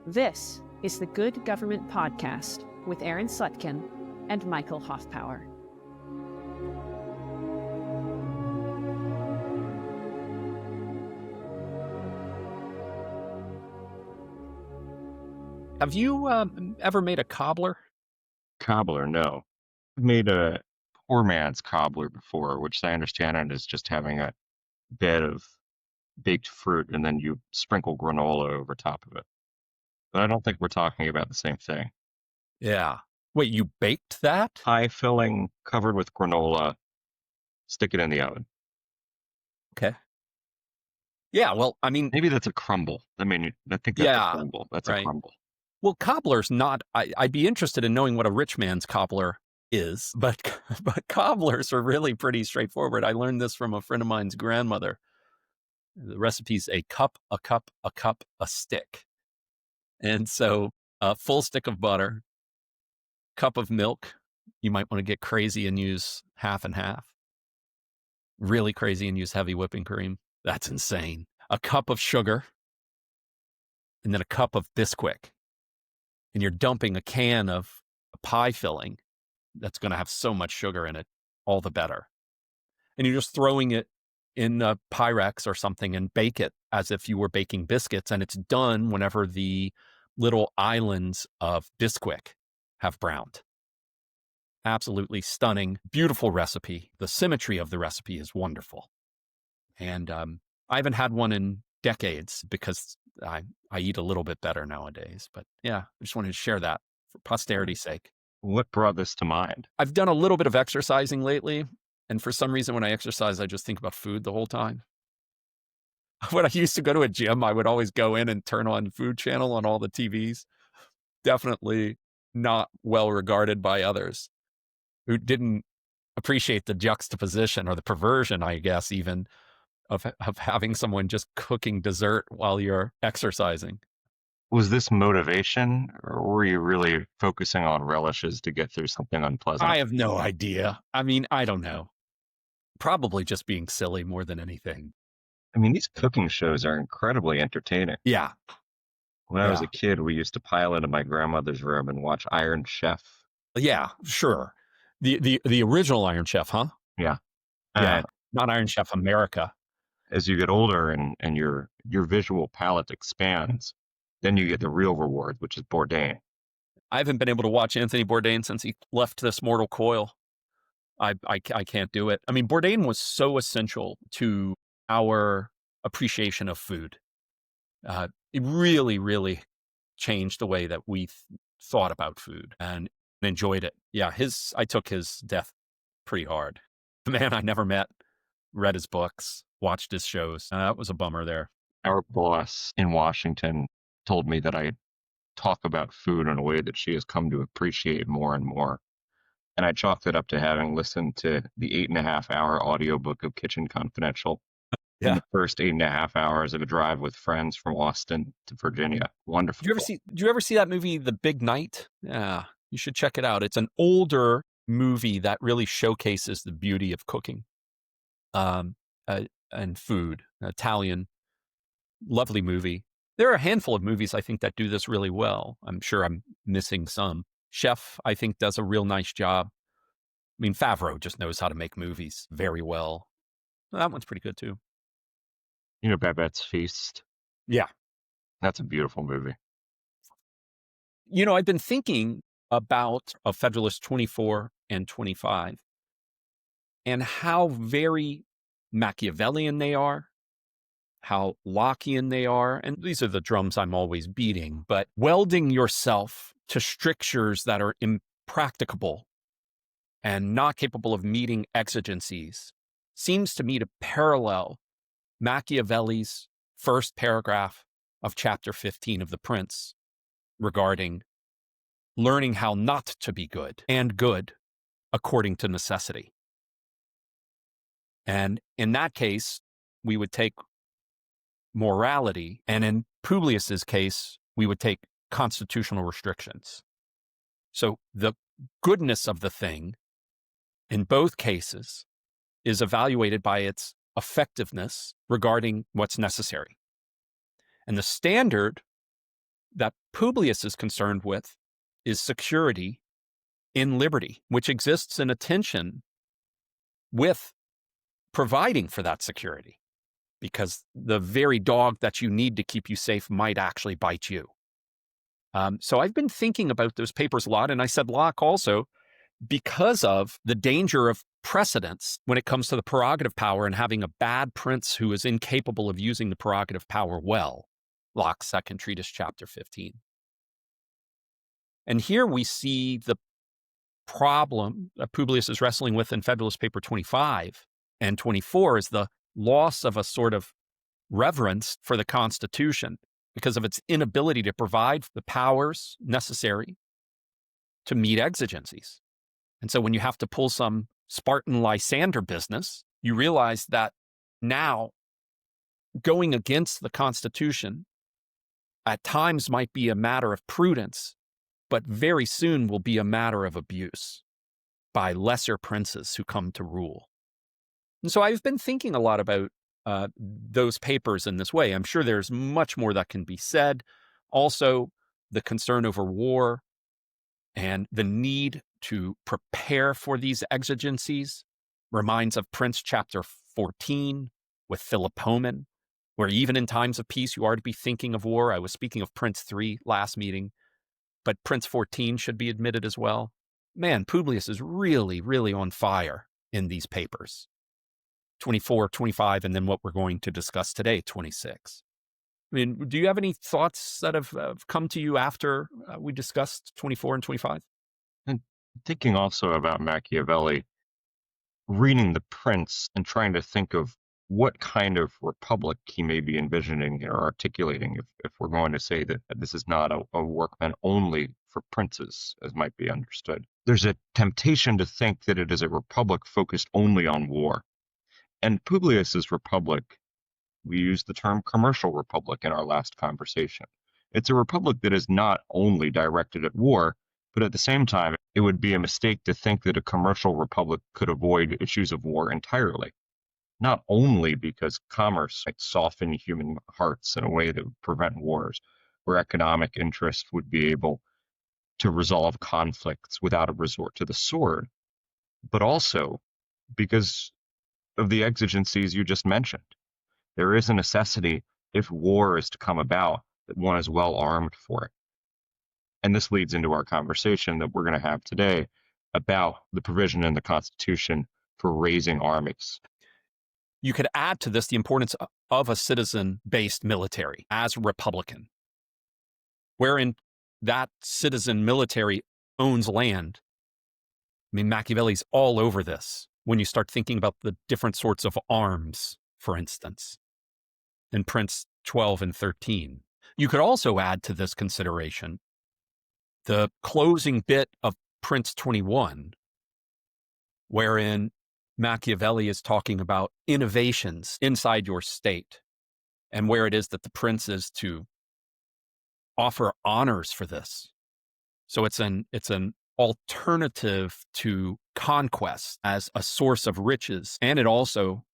This is the Good Government Podcast with Aaron Slutkin and Michael Hoffpower. Have you ever made a cobbler? Cobbler, no. I've made a poor man's cobbler before, which I understand it is just having a bed of baked fruit and then you sprinkle granola over top of it. But I don't think we're talking about the same thing. Yeah. Wait, you baked that? Pie filling covered with granola, stick it in the oven. Okay. Yeah, well, I mean... Maybe that's a crumble. I think that's a crumble. That's right. A crumble. Well, cobbler's not... I'd be interested in knowing what a rich man's cobbler is, but cobblers are really pretty straightforward. I learned this from a friend of mine's grandmother. The recipe's a cup, a cup, a cup, a stick. And so a full stick of butter, cup of milk. You might want to get crazy and use half and half. Really crazy and use heavy whipping cream. That's insane. A cup of sugar, and then a cup of Bisquick. And you're dumping a can of a pie filling that's going to have so much sugar in it, all the better. And you're just throwing it in a Pyrex or something and bake it as if you were baking biscuits. And it's done whenever the little islands of Bisquick have browned. Absolutely stunning, beautiful recipe. The symmetry of the recipe is wonderful. And I haven't had one in decades because I eat a little bit better nowadays. But yeah, I just wanted to share that for posterity's sake. What brought this to mind? I've done a little bit of exercising lately. And for some reason, when I exercise, I just think about food the whole time. When I used to go to a gym, I would always go in and turn on Food Channel on all the TVs. Definitely not well regarded by others who didn't appreciate the juxtaposition or the perversion, I guess, even of having someone just cooking dessert while you're exercising. Was this motivation, or were you really focusing on relishes to get through something unpleasant? I have no idea. I mean, I don't know. Probably just being silly more than anything. I mean, these cooking shows are incredibly entertaining. Yeah. When I was a kid, we used to pile into my grandmother's room and watch Iron Chef. Yeah, sure. The original Iron Chef, huh? Yeah. Yeah. Not Iron Chef America. As you get older and your visual palette expands, then you get the real reward, which is Bourdain. I haven't been able to watch Anthony Bourdain since he left this mortal coil. I can't do it. I mean, Bourdain was so essential to our appreciation of food. It really, really changed the way that we thought about food and enjoyed it. Yeah, I took his death pretty hard. The man I never met, read his books, watched his shows. That was a bummer there. Our boss in Washington told me that I talk about food in a way that she has come to appreciate more and more. And I chalked it up to having listened to the 8.5-hour audiobook of Kitchen Confidential in the first 8.5 hours of a drive with friends from Austin to Virginia. Wonderful. Did you ever see that movie, The Big Night? Yeah, you should check it out. It's an older movie that really showcases the beauty of cooking and food. Italian, lovely movie. There are a handful of movies, I think, that do this really well. I'm sure I'm missing some. Chef, I think, does a real nice job. I mean, Favreau just knows how to make movies very well. That one's pretty good, too. You know, Babette's Feast? Yeah. That's a beautiful movie. You know, I've been thinking about Federalist 24 and 25 and how very Machiavellian they are, how Lockean they are. And these are the drums I'm always beating, but welding yourself to strictures that are impracticable and not capable of meeting exigencies seems to me to parallel Machiavelli's first paragraph of chapter 15 of The Prince regarding learning how not to be good and good according to necessity. And in that case, we would take morality, and in Publius's case, we would take constitutional restrictions. So the goodness of the thing in both cases is evaluated by its effectiveness regarding what's necessary. And the standard that Publius is concerned with is security in liberty, which exists in a tension with providing for that security, because the very dog that you need to keep you safe might actually bite you. So I've been thinking about those papers a lot, and I said Locke also because of the danger of precedence when it comes to the prerogative power and having a bad prince who is incapable of using the prerogative power well. Locke's second treatise, chapter 15. And here we see the problem that Publius is wrestling with in Federalist Paper 25 and 24 is the loss of a sort of reverence for the Constitution because of its inability to provide the powers necessary to meet exigencies. And so when you have to pull some Spartan Lysander business, you realize that now going against the Constitution at times might be a matter of prudence, but very soon will be a matter of abuse by lesser princes who come to rule. And so I've been thinking a lot about those papers in this way. I'm sure there's much more that can be said. Also, the concern over war and the need to prepare for these exigencies reminds of Prince chapter 14 with Philopomen, where even in times of peace, you are to be thinking of war. I was speaking of Prince 3 last meeting, but Prince 14 should be admitted as well. Man, Publius is really, really on fire in these papers. 24, 25, and then what we're going to discuss today, 26. I mean, do you have any thoughts that have come to you after we discussed 24 and 25? And thinking also about Machiavelli, reading The Prince and trying to think of what kind of republic he may be envisioning or articulating if we're going to say that this is not a work meant only for princes, as might be understood. There's a temptation to think that it is a republic focused only on war. And Publius's republic, we used the term commercial republic in our last conversation. It's a republic that is not only directed at war, but at the same time, it would be a mistake to think that a commercial republic could avoid issues of war entirely. Not only because commerce might soften human hearts in a way that would prevent wars, where economic interest would be able to resolve conflicts without a resort to the sword, but also because of the exigencies you just mentioned. There is a necessity, if war is to come about, that one is well armed for it. And this leads into our conversation that we're going to have today about the provision in the Constitution for raising armies. You could add to this the importance of a citizen-based military as a republican, wherein that citizen military owns land. I mean, Machiavelli's all over this when you start thinking about the different sorts of arms, for instance, in Prince 12 and 13. You could also add to this consideration the closing bit of Prince 21, wherein Machiavelli is talking about innovations inside your state and where it is that the prince is to offer honors for this. So it's an alternative to conquest as a source of riches, and it also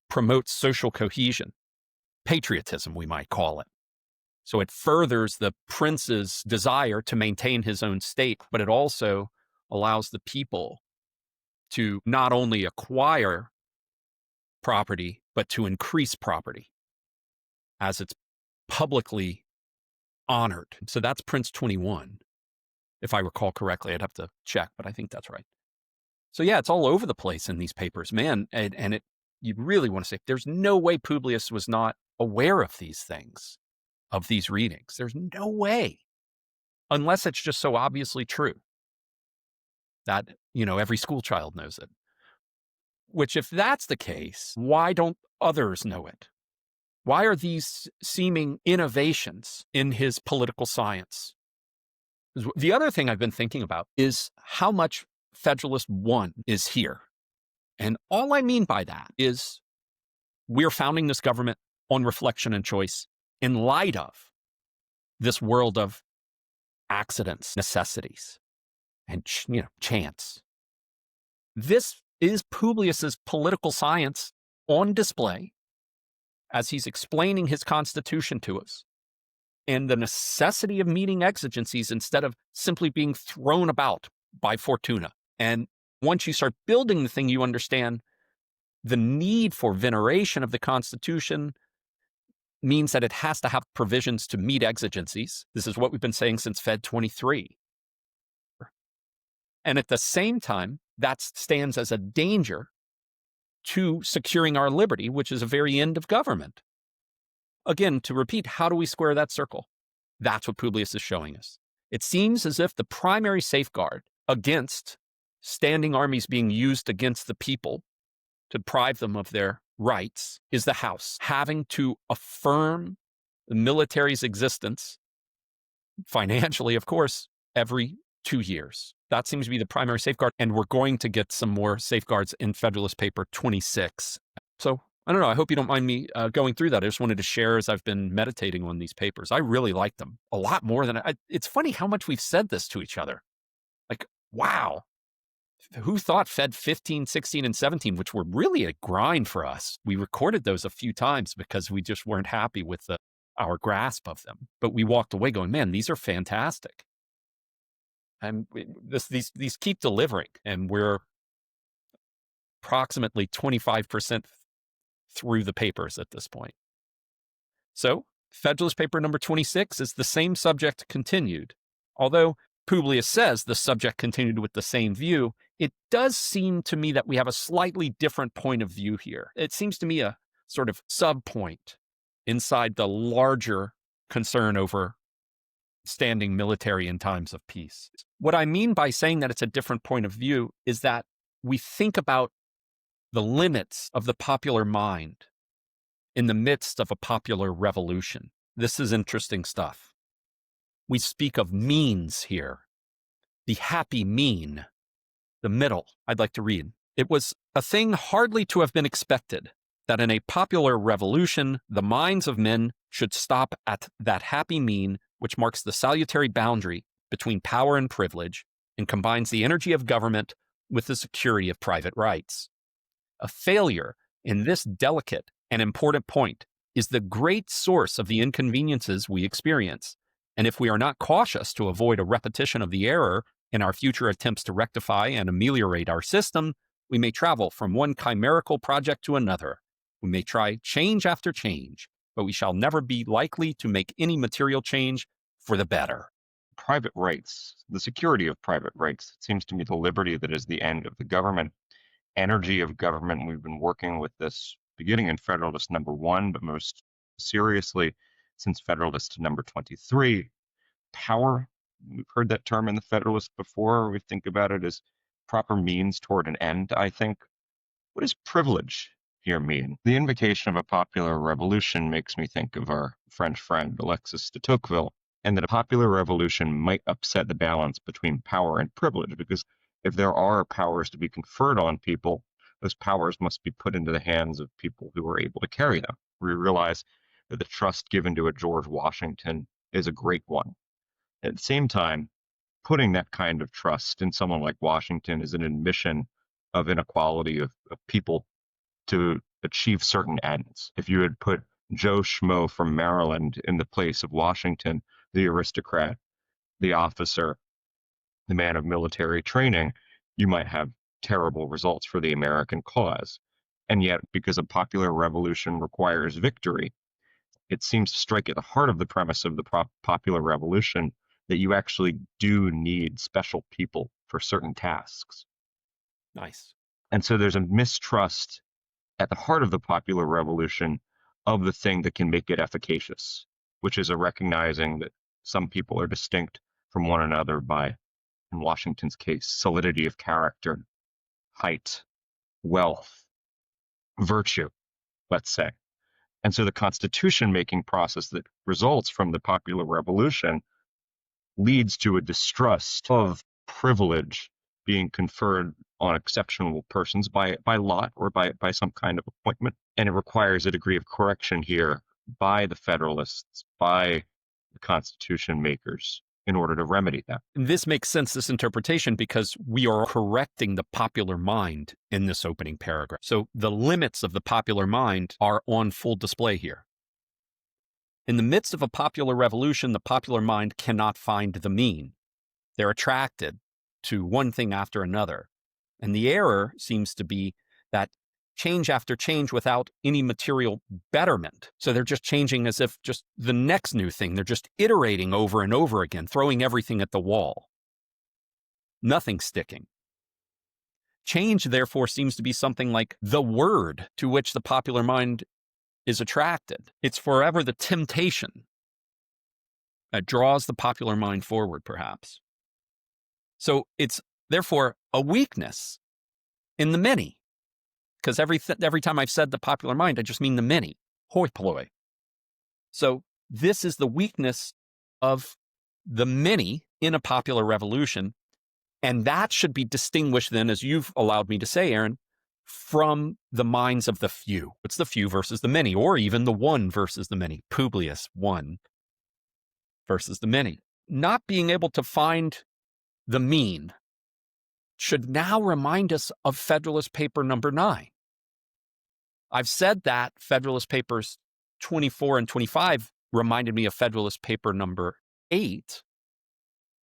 promotes social cohesion, patriotism, we might call it. So it furthers the prince's desire to maintain his own state, but it also allows the people to not only acquire property, but to increase property as it's publicly honored. So that's Prince 21. If I recall correctly, I'd have to check, but I think that's right. So yeah, it's all over the place in these papers, man. And you really want to say, there's no way Publius was not aware of these things, of these readings. There's no way, unless it's just so obviously true that, every school child knows it. Which, if that's the case, why don't others know it? Why are these seeming innovations in his political science? The other thing I've been thinking about is how much Federalist 1 is here. And all I mean by that is we're founding this government on reflection and choice in light of this world of accidents, necessities, and chance. This is Publius's political science on display as he's explaining his constitution to us. and the necessity of meeting exigencies instead of simply being thrown about by fortuna. And once you start building the thing, you understand the need for veneration of the Constitution means that it has to have provisions to meet exigencies. This is what we've been saying since Fed 23. And at the same time, that stands as a danger to securing our liberty, which is a very end of government. Again, to repeat, how do we square that circle? That's what Publius is showing us. It seems as if the primary safeguard against standing armies being used against the people to deprive them of their rights is the House having to affirm the military's existence, financially, of course, every 2 years. That seems to be the primary safeguard, and we're going to get some more safeguards in Federalist Paper 26. So I don't know. I hope you don't mind me going through that. I just wanted to share as I've been meditating on these papers. I really like them a lot more than it's funny how much we've said this to each other. Like, wow. Who thought Fed 15, 16, and 17, which were really a grind for us? We recorded those a few times because we just weren't happy with our grasp of them. But we walked away going, man, these are fantastic. And these keep delivering. And we're approximately 25% through the papers at this point. So Federalist Paper number 26 is the same subject continued. Although Publius says the subject continued with the same view, it does seem to me that we have a slightly different point of view here. It seems to me a sort of sub-point inside the larger concern over standing military in times of peace. What I mean by saying that it's a different point of view is that we think about the limits of the popular mind in the midst of a popular revolution. This is interesting stuff. We speak of means here. The happy mean, the middle. I'd like to read. It was a thing hardly to have been expected that in a popular revolution, the minds of men should stop at that happy mean which marks the salutary boundary between power and privilege and combines the energy of government with the security of private rights. A failure in this delicate and important point is the great source of the inconveniences we experience. And if we are not cautious to avoid a repetition of the error in our future attempts to rectify and ameliorate our system, we may travel from one chimerical project to another. We may try change after change, but we shall never be likely to make any material change for the better. Private rights, the security of private rights, it seems to me the liberty that is the end of the government, energy of government. We've been working with this beginning in Federalist number 1, but most seriously since Federalist number 23. Power, we've heard that term in the Federalist before. We think about it as proper means toward an end, I think. What does privilege here mean? The invocation of a popular revolution makes me think of our French friend Alexis de Tocqueville, and that a popular revolution might upset the balance between power and privilege, because if there are powers to be conferred on people, those powers must be put into the hands of people who are able to carry them. We realize that the trust given to a George Washington is a great one. At the same time, putting that kind of trust in someone like Washington is an admission of inequality of people to achieve certain ends. If you had put Joe Schmo from Maryland in the place of Washington, the aristocrat, the officer, the man of military training, you might have terrible results for the American cause. And yet, because a popular revolution requires victory, it seems to strike at the heart of the premise of the popular revolution that you actually do need special people for certain tasks. Nice. And so there's a mistrust at the heart of the popular revolution of the thing that can make it efficacious, which is a recognizing that some people are distinct from one another by, in Washington's case, solidity of character, height, wealth, virtue, let's say. And so the constitution-making process that results from the popular revolution leads to a distrust of privilege being conferred on exceptional persons by lot or by some kind of appointment. And it requires a degree of correction here by the Federalists, by the Constitution makers, in order to remedy that. And this makes sense, this interpretation, because we are correcting the popular mind in this opening paragraph. So the limits of the popular mind are on full display here. In the midst of a popular revolution, the popular mind cannot find the mean. They're attracted to one thing after another. And the error seems to be that change after change without any material betterment. So they're just changing as if just the next new thing. They're just iterating over and over again, throwing everything at the wall. Nothing sticking. Change, therefore, seems to be something like the word to which the popular mind is attracted. It's forever the temptation that draws the popular mind forward, perhaps. So it's therefore a weakness in the many, because every time I've said the popular mind, I just mean the many, hoi polloi. So this is the weakness of the many in a popular revolution, and that should be distinguished then, as you've allowed me to say, Aaron, from the minds of the few. It's the few versus the many, or even the one versus the many. Publius, one versus the many. Not being able to find the mean should now remind us of Federalist Paper number 9. I've said that Federalist Papers 24 and 25 reminded me of Federalist Paper number 8,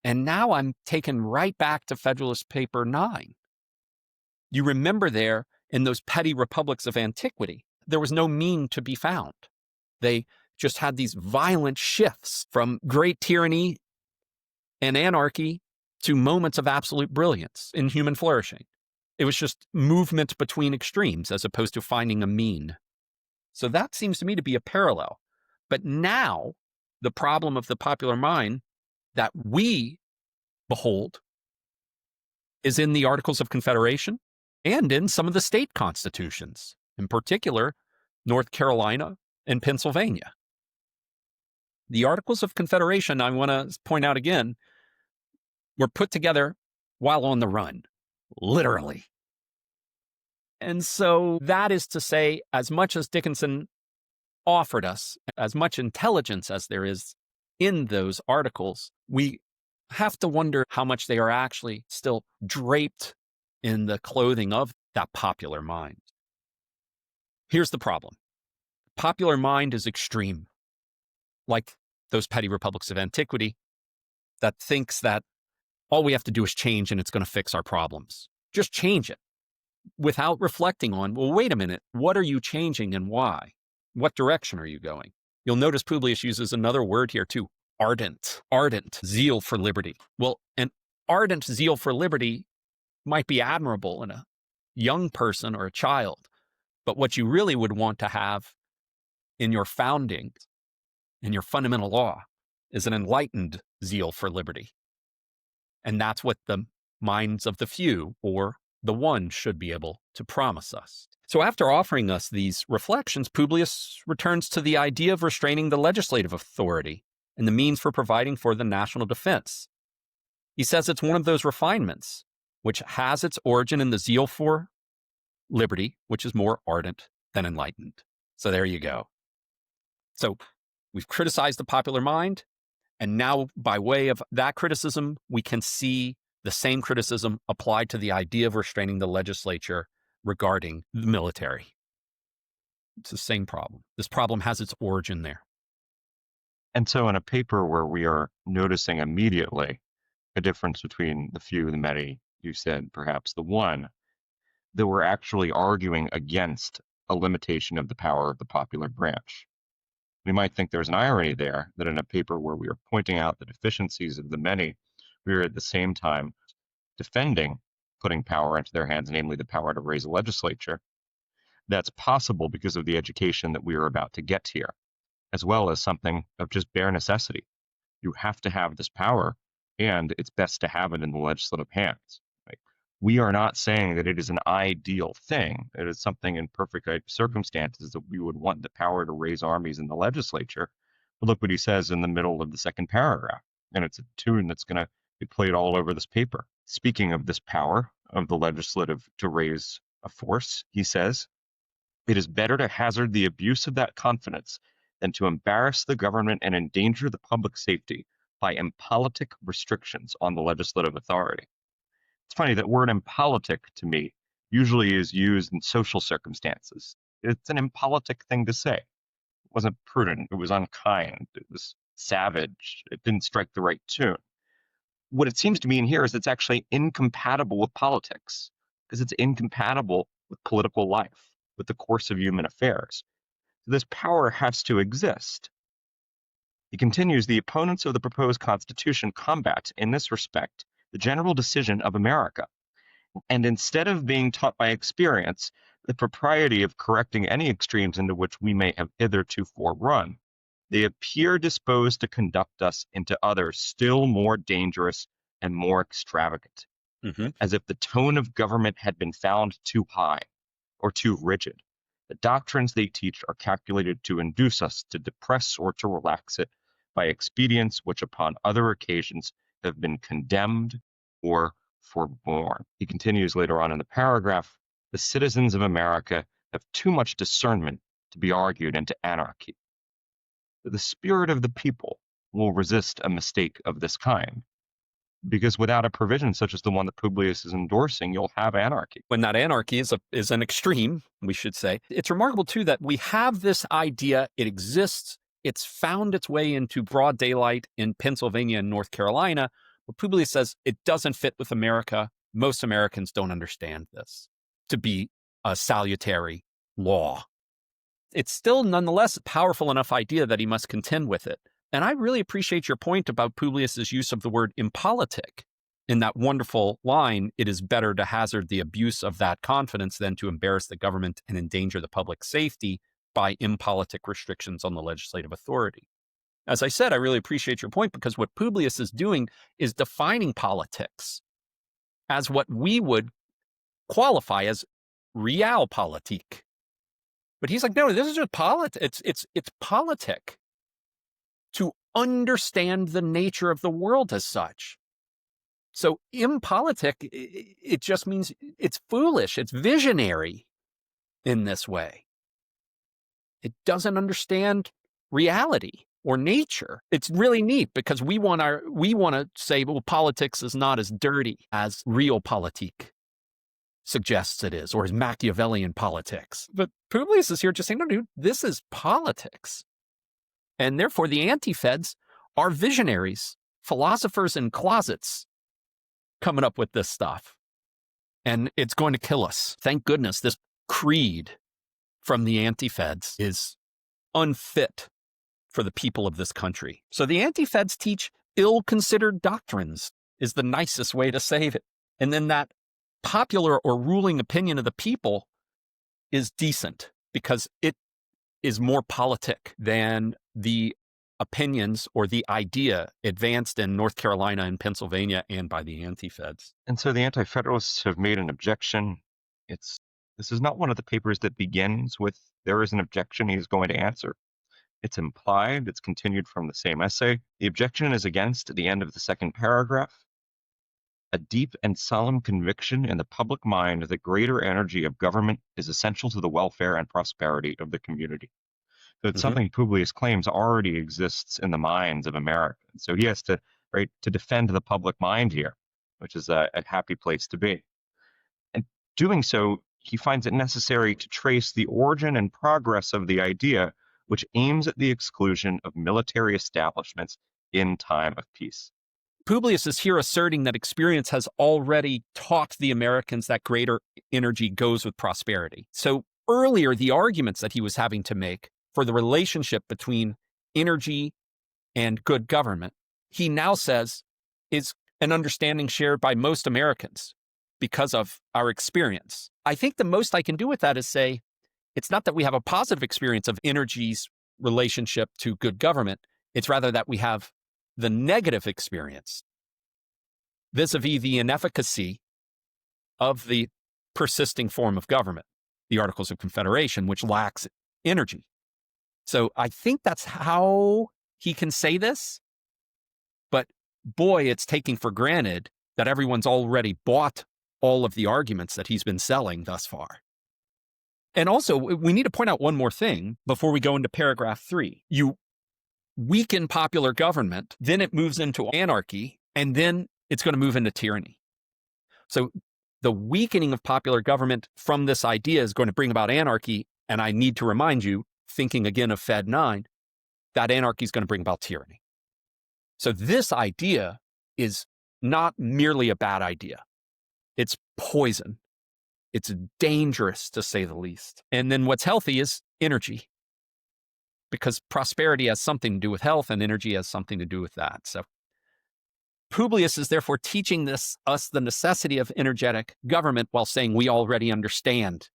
and now I'm taken right back to Federalist Paper 9. You remember there, in those petty republics of antiquity, there was no mean to be found. They just had these violent shifts from great tyranny and anarchy to moments of absolute brilliance in human flourishing. It was just movement between extremes as opposed to finding a mean. So that seems to me to be a parallel. But now, the problem of the popular mind that we behold is in the Articles of Confederation and in some of the state constitutions, in particular, North Carolina and Pennsylvania. The Articles of Confederation, I want to point out again, were put together while on the run, literally. And so that is to say, as much as Dickinson offered us, as much intelligence as there is in those articles, we have to wonder how much they are actually still draped in the clothing of that popular mind. Here's the problem. Popular mind is extreme, like those petty republics of antiquity that thinks that all we have to do is change and it's going to fix our problems. Just change it without reflecting on, well, wait a minute, what are you changing and why? What direction are you going? You'll notice Publius uses another word here too, ardent zeal for liberty. Well, an ardent zeal for liberty might be admirable in a young person or a child, but what you really would want to have in your founding, in your fundamental law, is an enlightened zeal for liberty. And that's what the minds of the few, or the one, should be able to promise us. So after offering us these reflections, Publius returns to the idea of restraining the legislative authority and the means for providing for the national defense. He says it's one of those refinements which has its origin in the zeal for liberty, which is more ardent than enlightened. So there you go. So we've criticized the popular mind, and now by way of that criticism, we can see the same criticism applied to the idea of restraining the legislature regarding the military. It's the same problem. This problem has its origin there. And so in a paper where we are noticing immediately a difference between the few, the many, you said perhaps the one, that we're actually arguing against a limitation of the power of the popular branch. We might think there's an irony there, that in a paper where we are pointing out the deficiencies of the many, we are at the same time defending putting power into their hands, namely the power to raise a legislature. That's possible because of the education that we are about to get here, as well as something of just bare necessity. You have to have this power, and it's best to have it in the legislative hands. Right? We are not saying that it is an ideal thing. It is something in perfect circumstances that we would want the power to raise armies in the legislature. But look what he says in the middle of the second paragraph, and it's a tune that's going to be played all over this paper. Speaking of this power of the legislative to raise a force, he says, "It is better to hazard the abuse of that confidence than to embarrass the government and endanger the public safety by impolitic restrictions on the legislative authority." It's funny, that word impolitic to me usually is used in social circumstances. It's an impolitic thing to say. wasn't prudent. It was unkind. It was savage. It didn't strike the right tune. What it seems to mean here is it's actually incompatible with politics, because it's incompatible with political life, with the course of human affairs. So this power has to exist. He continues, the opponents of the proposed Constitution combat, in this respect, the general decision of America. And instead of being taught by experience the propriety of correcting any extremes into which we may have hitherto run, they appear disposed to conduct us into others still more dangerous and more extravagant, as if the tone of government had been found too high or too rigid. The doctrines they teach are calculated to induce us to depress or to relax it by expedients which upon other occasions have been condemned or forborne. He continues later on in the paragraph, the citizens of America have too much discernment to be argued into anarchy. The spirit of the people will resist a mistake of this kind, because without a provision such as the one that Publius is endorsing, you'll have anarchy. When that anarchy is an extreme, we should say. It's remarkable, too, that we have this idea. It exists. It's found its way into broad daylight in Pennsylvania and North Carolina. But Publius says it doesn't fit with America. Most Americans don't understand this to be a salutary law. It's still nonetheless a powerful enough idea that he must contend with it. And I really appreciate your point about Publius's use of the word impolitic. In that wonderful line, it is better to hazard the abuse of that confidence than to embarrass the government and endanger the public safety by impolitic restrictions on the legislative authority. As I said, I really appreciate your point, because what Publius is doing is defining politics as what we would qualify as realpolitik. But he's like, no, this is just politics. It's politic to understand the nature of the world as such. So impolitic, it just means it's foolish. It's visionary in this way. It doesn't understand reality or nature. It's really neat, because we want to say, well, politics is not as dirty as realpolitik suggests it is, or as Machiavellian politics. But Publius is here just saying, no, dude, this is politics. And therefore, the anti-feds are visionaries, philosophers in closets coming up with this stuff. And it's going to kill us. Thank goodness this creed from the anti-feds is unfit for the people of this country. So the anti-feds teach ill-considered doctrines is the nicest way to say it. And then that popular or ruling opinion of the people is decent, because it is more politic than the opinions or the idea advanced in North Carolina and Pennsylvania and by the anti-feds. And so the anti-federalists have made an objection. This is not one of the papers that begins with, there is an objection he is going to answer. It's implied, it's continued from the same essay. The objection is against the end of the second paragraph. A deep and solemn conviction in the public mind that greater energy of government is essential to the welfare and prosperity of the community. So it's something Publius claims already exists in the minds of Americans. So he has to defend the public mind here, which is a happy place to be. And doing so, he finds it necessary to trace the origin and progress of the idea, which aims at the exclusion of military establishments in time of peace. Publius is here asserting that experience has already taught the Americans that greater energy goes with prosperity. So earlier, the arguments that he was having to make for the relationship between energy and good government, he now says is an understanding shared by most Americans because of our experience. I think the most I can do with that is say, it's not that we have a positive experience of energy's relationship to good government. It's rather that we have the negative experience vis-a-vis the inefficacy of the persisting form of government, the Articles of Confederation, which lacks energy. So I think that's how he can say this. But boy, it's taking for granted that everyone's already bought all of the arguments that he's been selling thus far. And also, we need to point out one more thing before we go into paragraph 3. You weaken popular government, then it moves into anarchy, and then it's going to move into tyranny. So the weakening of popular government from this idea is going to bring about anarchy. And I need to remind you, thinking again of Fed 9, that anarchy is going to bring about tyranny. So this idea is not merely a bad idea. It's poison. It's dangerous, to say the least. And then what's healthy is energy, because prosperity has something to do with health and energy has something to do with that. So Publius is therefore teaching us the necessity of energetic government while saying we already understand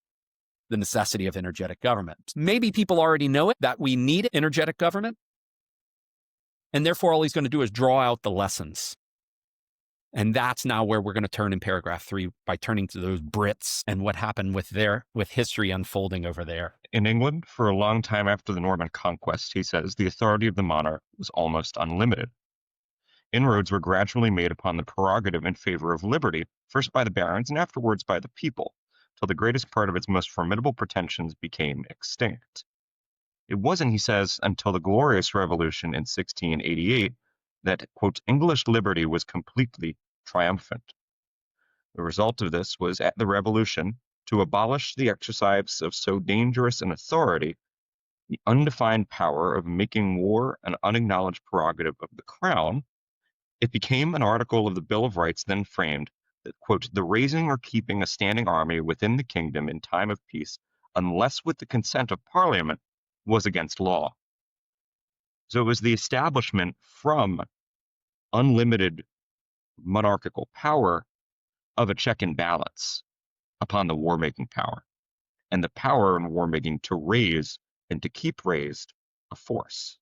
the necessity of energetic government. Maybe people already know it, that we need energetic government. And therefore, all he's going to do is draw out the lessons. And that's now where we're going to turn in paragraph 3 by turning to those Brits and what happened with history unfolding over there. In England, for a long time after the Norman conquest, he says, the authority of the monarch was almost unlimited. Inroads were gradually made upon the prerogative in favor of liberty, first by the barons and afterwards by the people, till the greatest part of its most formidable pretensions became extinct. It wasn't, he says, until the Glorious Revolution in 1688 that, quote, English liberty was completely triumphant. The result of this was, at the Revolution, to abolish the exercise of so dangerous an authority, the undefined power of making war an unacknowledged prerogative of the Crown. It became an article of the Bill of Rights then framed that, quote, the raising or keeping a standing army within the kingdom in time of peace, unless with the consent of Parliament, was against law. So it was the establishment from unlimited monarchical power of a check and balance upon the war-making power, and the power in war-making to raise and to keep raised a force.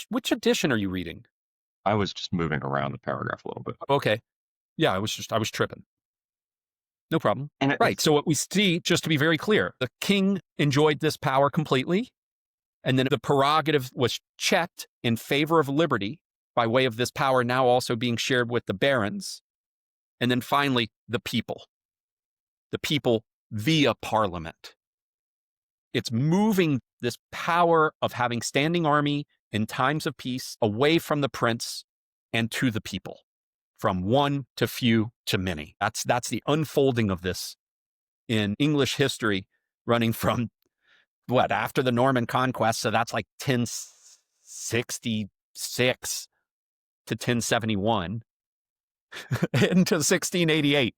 Which edition are you reading? I was just moving around the paragraph a little bit. Okay. Yeah, I was tripping. No problem. And right. So what we see, just to be very clear, the king enjoyed this power completely, and then the prerogative was checked in favor of liberty by way of this power now also being shared with the barons. And then finally, the people via Parliament. It's moving this power of having standing army in times of peace away from the prince and to the people, from one to few to many. That's the unfolding of this in English history, running from after the Norman conquest. So that's like 1066 to 1071 into 1688.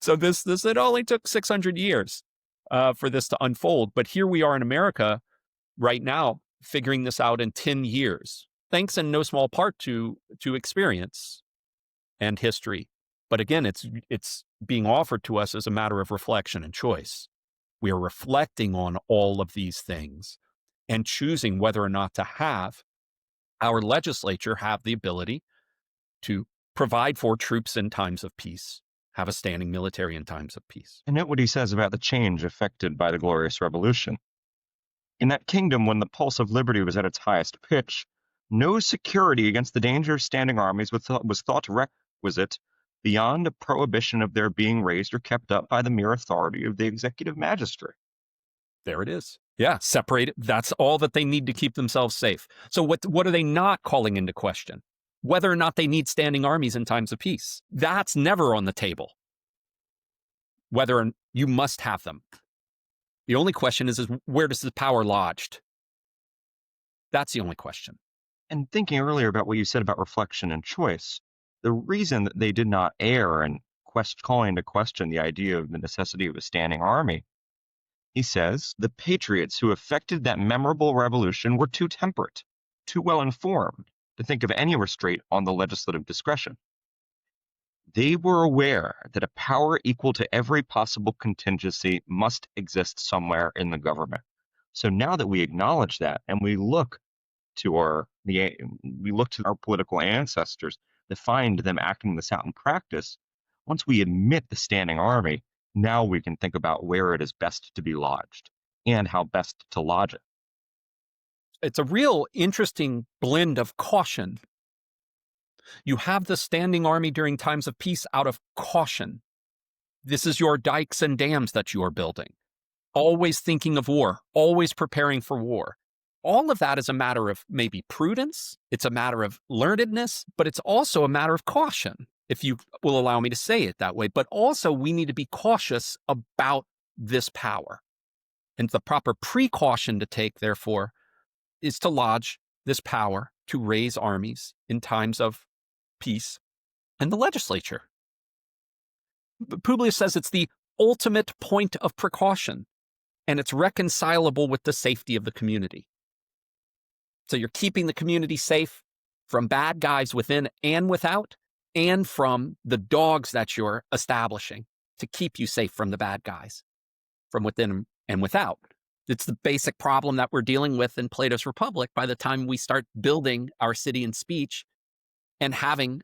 So this it only took 600 years for this to unfold. But here we are in America right now, figuring this out in 10 years, thanks in no small part to experience and history. But again, it's being offered to us as a matter of reflection and choice. We are reflecting on all of these things and choosing whether or not to have our legislature have the ability to provide for troops in times of peace, have a standing military in times of peace. And note what he says about the change effected by the Glorious Revolution. In that kingdom, when the pulse of liberty was at its highest pitch, no security against the danger of standing armies was thought requisite beyond a prohibition of their being raised or kept up by the mere authority of the executive magistrate. There it is. Yeah, separated. That's all that they need to keep themselves safe. So what are they not calling into question? Whether or not they need standing armies in times of peace. That's never on the table. Whether you must have them. The only question is where does the power lodged? That's the only question. And thinking earlier about what you said about reflection and choice, the reason that they did not err in calling into question the idea of the necessity of a standing army, he says, the patriots who effected that memorable revolution were too temperate, too well informed to think of any restraint on the legislative discretion. They were aware that a power equal to every possible contingency must exist somewhere in the government. So now that we acknowledge that and we look to our political ancestors to find them acting this out in practice, once we admit the standing army, now we can think about where it is best to be lodged and how best to lodge it. It's a real interesting blend of caution. You have the standing army during times of peace out of caution. This is your dikes and dams that you are building. Always thinking of war, always preparing for war. All of that is a matter of maybe prudence. It's a matter of learnedness, but it's also a matter of caution, if you will allow me to say it that way. But also we need to be cautious about this power And the proper precaution to take, therefore, is to lodge this power to raise armies in times of peace in the legislature. Publius says it's the ultimate point of precaution, and it's reconcilable with the safety of the community. So you're keeping the community safe from bad guys within and without, and from the dogs that you're establishing to keep you safe from the bad guys, from within and without. It's the basic problem that we're dealing with in Plato's Republic by the time we start building our city and speech and having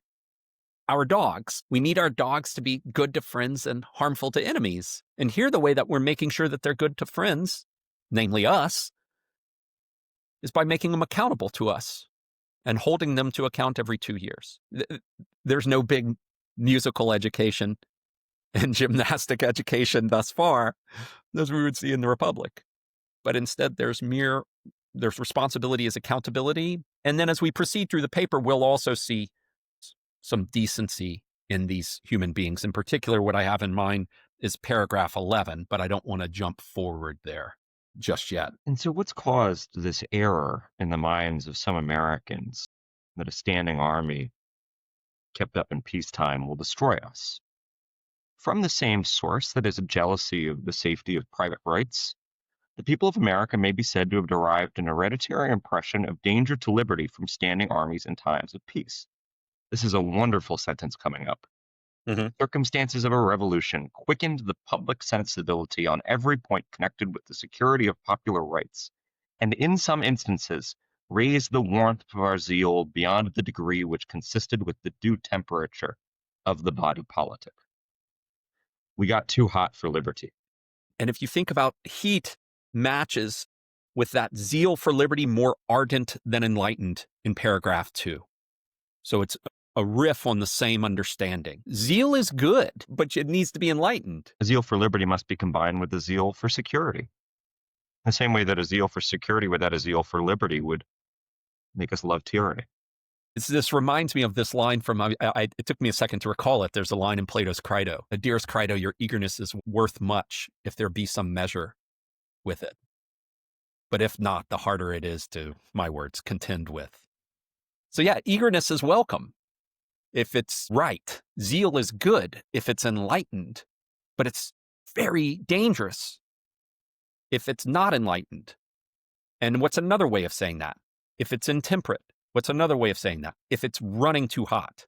our dogs. We need our dogs to be good to friends and harmful to enemies. And here, the way that we're making sure that they're good to friends, namely us, is by making them accountable to us and holding them to account every 2 years. There's no big musical education and gymnastic education thus far, as we would see in the Republic. But instead, there's responsibility as accountability. And then as we proceed through the paper, we'll also see some decency in these human beings. In particular, what I have in mind is paragraph 11, but I don't want to jump forward there just yet. And so what's caused this error in the minds of some Americans that a standing army kept up in peacetime will destroy us? From the same source, that is a jealousy of the safety of private rights, the people of America may be said to have derived an hereditary impression of danger to liberty from standing armies in times of peace. This is a wonderful sentence coming up. Mm-hmm. Circumstances of a revolution quickened the public sensibility on every point connected with the security of popular rights, and in some instances raised the warmth of our zeal beyond the degree which consisted with the due temperature of the body politic. We got too hot for liberty. And if you think about heat matches with that zeal for liberty more ardent than enlightened in paragraph 2. So it's a riff on the same understanding. Zeal is good, but it needs to be enlightened. A zeal for liberty must be combined with a zeal for security. The same way that a zeal for security without a zeal for liberty would make us love tyranny. This reminds me of this line from, it took me a second to recall it. There's a line in Plato's Crito. Dearest Crito, your eagerness is worth much if there be some measure with it. But if not, the harder it is to, my words, contend with. So yeah, eagerness is welcome if it's right. Zeal is good if it's enlightened, but it's very dangerous if it's not enlightened. And what's another way of saying that? If it's intemperate. What's another way of saying that? If it's running too hot.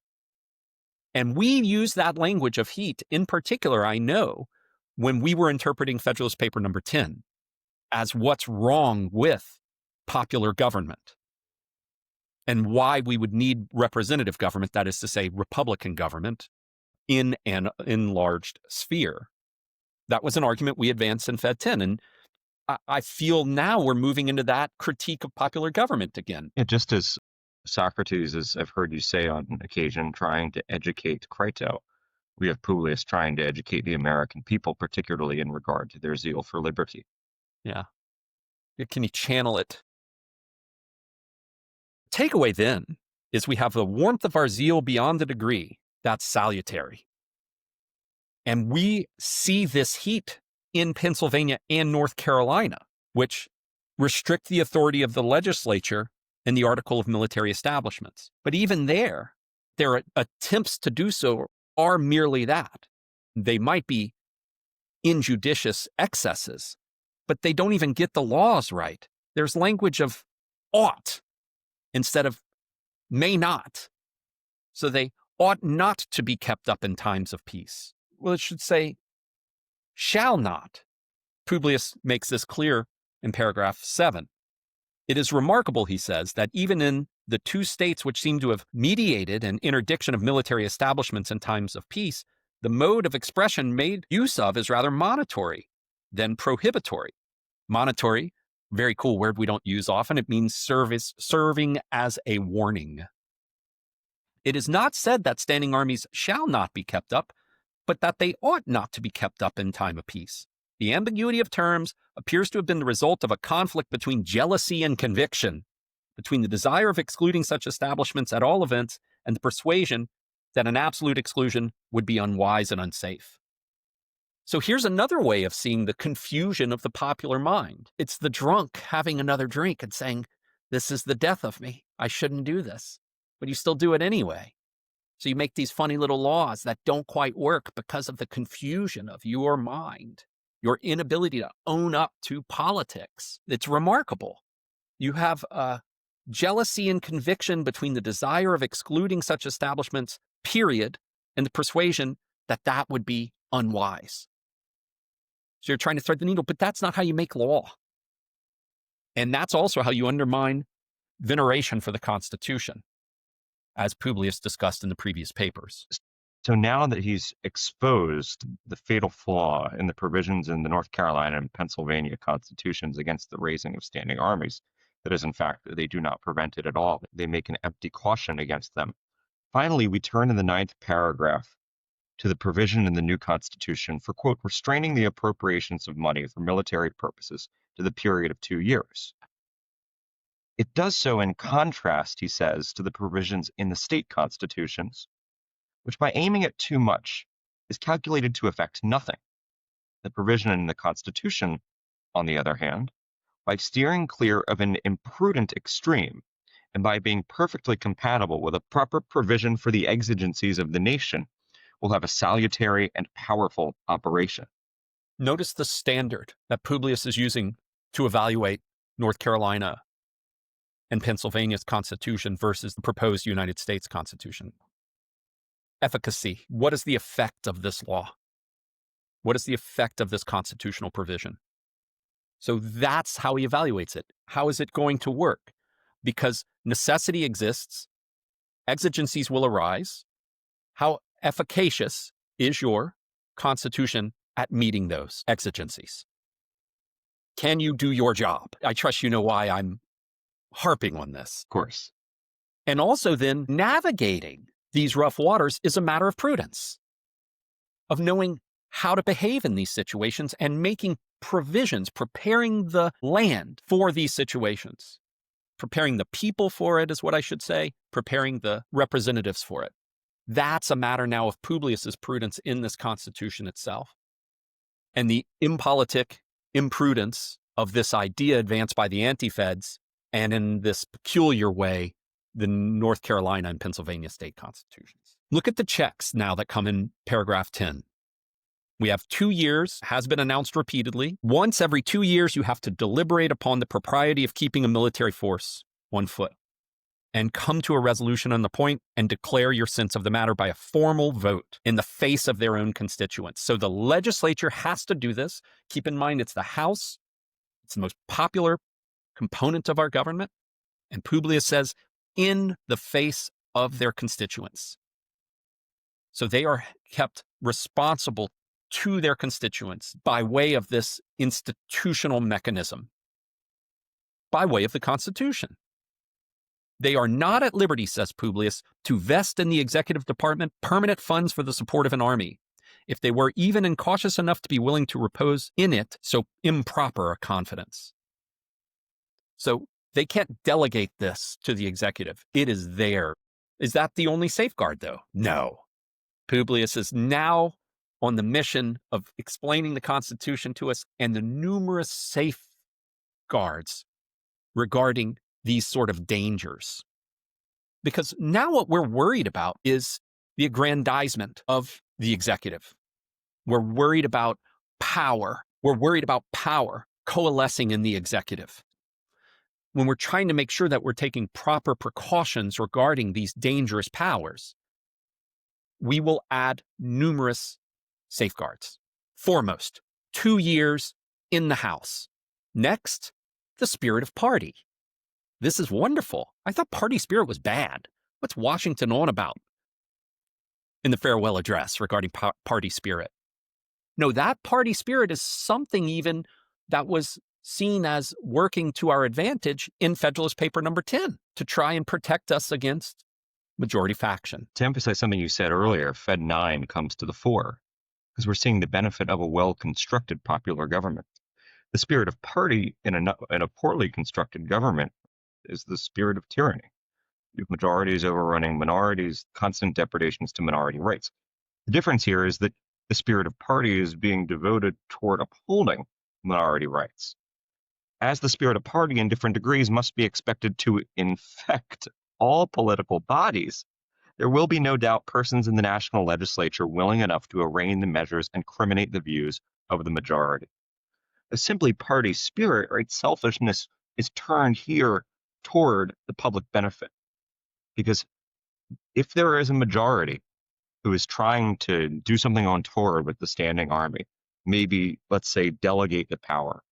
And we use that language of heat, in particular, I know, when we were interpreting Federalist Paper number 10 as what's wrong with popular government and why we would need representative government, that is to say, Republican government, in an enlarged sphere. That was an argument we advanced in Fed 10. And I feel now we're moving into that critique of popular government again. Yeah, just as Socrates, as I've heard you say on occasion, trying to educate Crito, we have Publius trying to educate the American people, particularly in regard to their zeal for liberty. Yeah. Can you channel it? Takeaway then is we have the warmth of our zeal beyond the degree that's salutary. And we see this heat in Pennsylvania and North Carolina, which restrict the authority of the legislature and the article of military establishments. But even there, their attempts to do so are merely that. They might be injudicious excesses, but they don't even get the laws right. There's language of ought instead of may not. So they ought not to be kept up in times of peace. Well, it should say shall not. Publius makes this clear in paragraph 7. It is remarkable, he says, that even in the 2 states which seem to have mediated an interdiction of military establishments in times of peace, the mode of expression made use of is rather monitory than prohibitory. Monitory, very cool word we don't use often. It means serving as a warning. It is not said that standing armies shall not be kept up, but that they ought not to be kept up in time of peace. The ambiguity of terms appears to have been the result of a conflict between jealousy and conviction, between the desire of excluding such establishments at all events and the persuasion that an absolute exclusion would be unwise and unsafe. So here's another way of seeing the confusion of the popular mind. It's the drunk having another drink and saying, this is the death of me. I shouldn't do this. But you still do it anyway. So you make these funny little laws that don't quite work because of the confusion of your mind, your inability to own up to politics. It's remarkable. You have a jealousy and conviction between the desire of excluding such establishments, period, and the persuasion that that would be unwise. So you're trying to thread the needle, but that's not how you make law. And that's also how you undermine veneration for the Constitution, as Publius discussed in the previous papers. So now that he's exposed the fatal flaw in the provisions in the North Carolina and Pennsylvania constitutions against the raising of standing armies, that is, in fact, they do not prevent it at all. They make an empty caution against them. Finally, we turn in the 9th paragraph to the provision in the new Constitution for, quote, restraining the appropriations of money for military purposes to the period of 2 years. It does so in contrast, he says, to the provisions in the state constitutions, which by aiming at too much is calculated to affect nothing. The provision in the Constitution, on the other hand, by steering clear of an imprudent extreme and by being perfectly compatible with a proper provision for the exigencies of the nation, will have a salutary and powerful operation. Notice the standard that Publius is using to evaluate North Carolina and Pennsylvania's Constitution versus the proposed United States Constitution. Efficacy. What is the effect of this law? What is the effect of this constitutional provision? So that's how he evaluates it. How is it going to work? Because necessity exists, exigencies will arise. How efficacious is your Constitution at meeting those exigencies? Can you do your job? I trust you know why I'm harping on this. Of course. And also then navigating these rough waters is a matter of prudence, of knowing how to behave in these situations and making provisions, preparing the land for these situations, preparing the people for it is what I should say, preparing the representatives for it. That's a matter now of Publius's prudence in this Constitution itself. And the impolitic imprudence of this idea advanced by the anti-feds, and in this peculiar way, the North Carolina and Pennsylvania state constitutions. Look at the checks now that come in paragraph 10. We have 2 years, has been announced repeatedly. Once every 2 years, you have to deliberate upon the propriety of keeping a military force on foot and come to a resolution on the point and declare your sense of the matter by a formal vote in the face of their own constituents. So the legislature has to do this. Keep in mind, it's the House. It's the most popular component of our government. And Publius says, in the face of their constituents. So they are kept responsible to their constituents by way of this institutional mechanism, by way of the Constitution. They are not at liberty, says Publius, to vest in the executive department permanent funds for the support of an army, if they were even incautious enough to be willing to repose in it so improper a confidence. So they can't delegate this to the executive. It is there. Is that the only safeguard, though? No. Publius is now on the mission of explaining the Constitution to us and the numerous safeguards regarding these sort of dangers. Because now what we're worried about is the aggrandizement of the executive. We're worried about power. We're worried about power coalescing in the executive. When we're trying to make sure that we're taking proper precautions regarding these dangerous powers, we will add numerous safeguards. Foremost, 2 years in the House. Next, the spirit of party. This is wonderful. I thought party spirit was bad. What's Washington on about in the farewell address regarding party spirit? No, that party spirit is something even that was seen as working to our advantage in Federalist Paper number 10 to try and protect us against majority faction. To emphasize something you said earlier, Fed 9 comes to the fore because we're seeing the benefit of a well-constructed popular government. The spirit of party in a poorly constructed government is the spirit of tyranny. You have majorities overrunning minorities, constant depredations to minority rights. The difference here is that the spirit of party is being devoted toward upholding minority rights, as the spirit of party in different degrees must be expected to infect all political bodies, there will be no doubt persons in the national legislature willing enough to arraign the measures and criminate the views of the majority. The simply party spirit, right, selfishness is turned here toward the public benefit. Because if there is a majority who is trying to do something on toward with the standing army, maybe, let's say, delegate the power,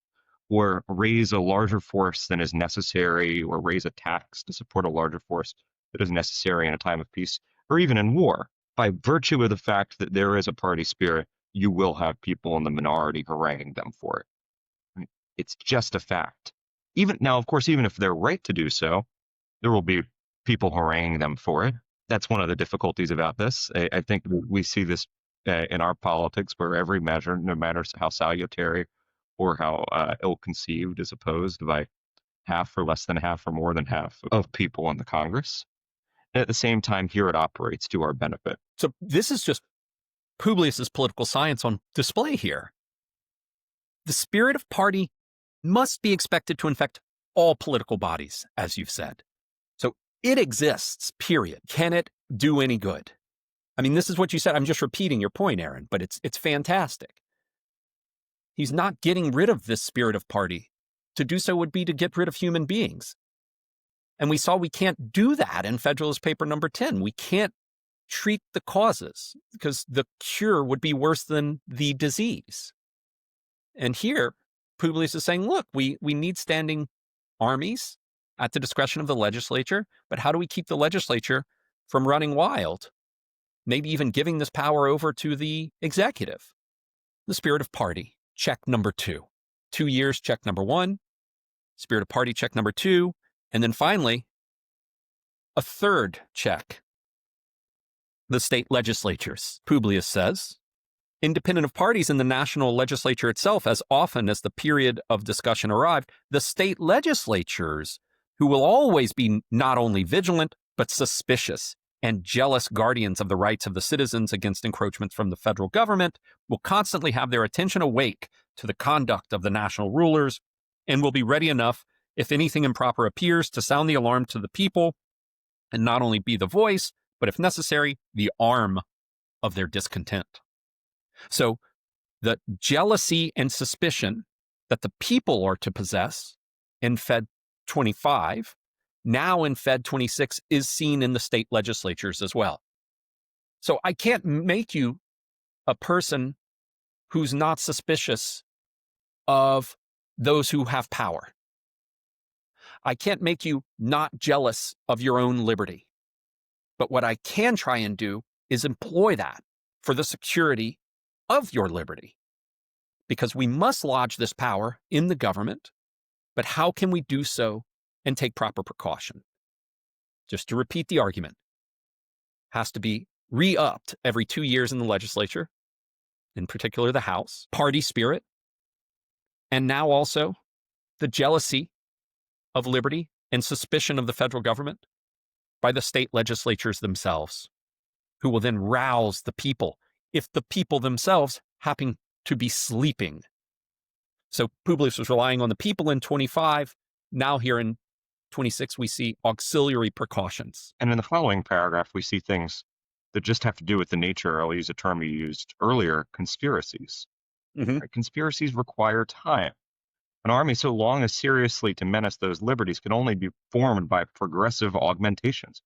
or raise a larger force than is necessary, or raise a tax to support a larger force that is necessary in a time of peace, or even in war, by virtue of the fact that there is a party spirit, you will have people in the minority haranguing them for it. It's just a fact. Even now, of course, even if they're right to do so, there will be people haranguing them for it. That's one of the difficulties about this. I think we see this in our politics, where every measure, no matter how salutary or how ill-conceived, is opposed by half or less than half or more than half of people in the Congress. And at the same time, here it operates to our benefit. So this is just Publius's political science on display here. The spirit of party must be expected to infect all political bodies, as you've said. So it exists, period. Can it do any good? I mean, this is what you said. I'm just repeating your point, Aaron, but it's fantastic. He's not getting rid of this spirit of party. To do so would be to get rid of human beings. And we saw we can't do that in Federalist Paper number 10. We can't treat the causes because the cure would be worse than the disease. And here, Publius is saying, look, we need standing armies at the discretion of the legislature, but how do we keep the legislature from running wild? Maybe even giving this power over to the executive. The spirit of party, check number 2. 2 years, check number 1. Spirit of party, check number 2. And then finally, a third check. The state legislatures, Publius says, independent of parties in the national legislature itself, as often as the period of discussion arrived, the state legislatures, who will always be not only vigilant, but suspicious and jealous guardians of the rights of the citizens against encroachments from the federal government, will constantly have their attention awake to the conduct of the national rulers and will be ready enough, if anything improper appears, to sound the alarm to the people and not only be the voice, but if necessary, the arm of their discontent. So the jealousy and suspicion that the people are to possess in Fed 25, now in Fed 26, is seen in the state legislatures as well. So I can't make you a person who's not suspicious of those who have power. I can't make you not jealous of your own liberty. But what I can try and do is employ that for the security of your liberty. Because we must lodge this power in the government, but how can we do so and take proper precaution? Just to repeat the argument, has to be re-upped every 2 years in the legislature, in particular the House, party spirit, and now also the jealousy of liberty and suspicion of the federal government by the state legislatures themselves, who will then rouse the people if the people themselves happen to be sleeping. So Publius was relying on the people in 25. Now here in 26, we see auxiliary precautions. And in the following paragraph, we see things that just have to do with the nature, I'll use a term you used earlier, conspiracies. Mm-hmm. Right? Conspiracies require time. An army so long as seriously to menace those liberties can only be formed by progressive augmentations,